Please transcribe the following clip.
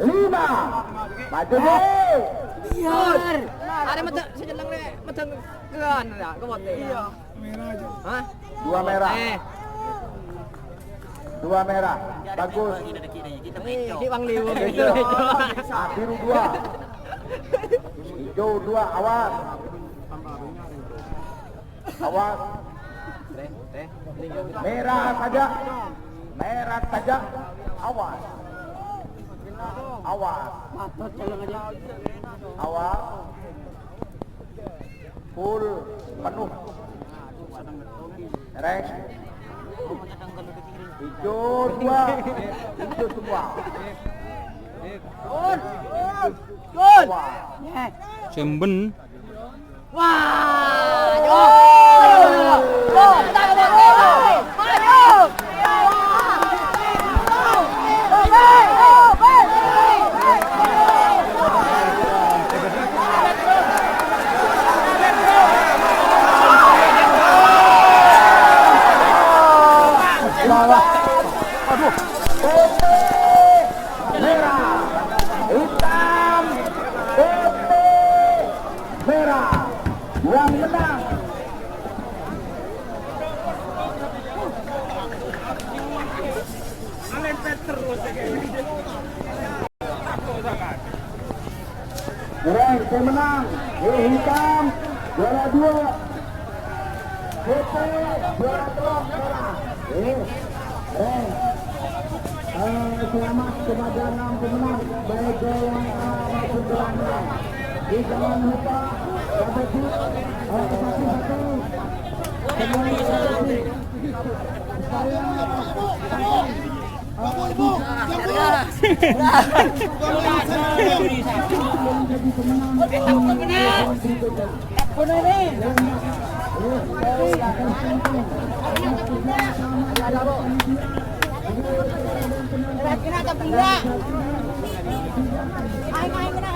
5. Maju deh. Biar. Ada mata sejelang le, mata kean ya, kebot iya. Hah? 2 merah. 2 merah. Bagus. Di Bang Liu. Biru 2. Hijau 2. Awas. Awas. Merah saja. Merah saja. Awas. Awas. Awas. Full penuh. Reng. Hijau 2. Hijau semua. Gol. Semben. Wah, yo. Yo, kita ke bola. Maju. Merah, hitam, putih, merah. Yang menang. Reng, saya menang. Hitam, juara 2. Putih, juara 3, merah. Reng. Selamat kepada 6 pemenang baik golongan A maupun golongan B. Jangan lupa satu Kena tak pula. Aing kena.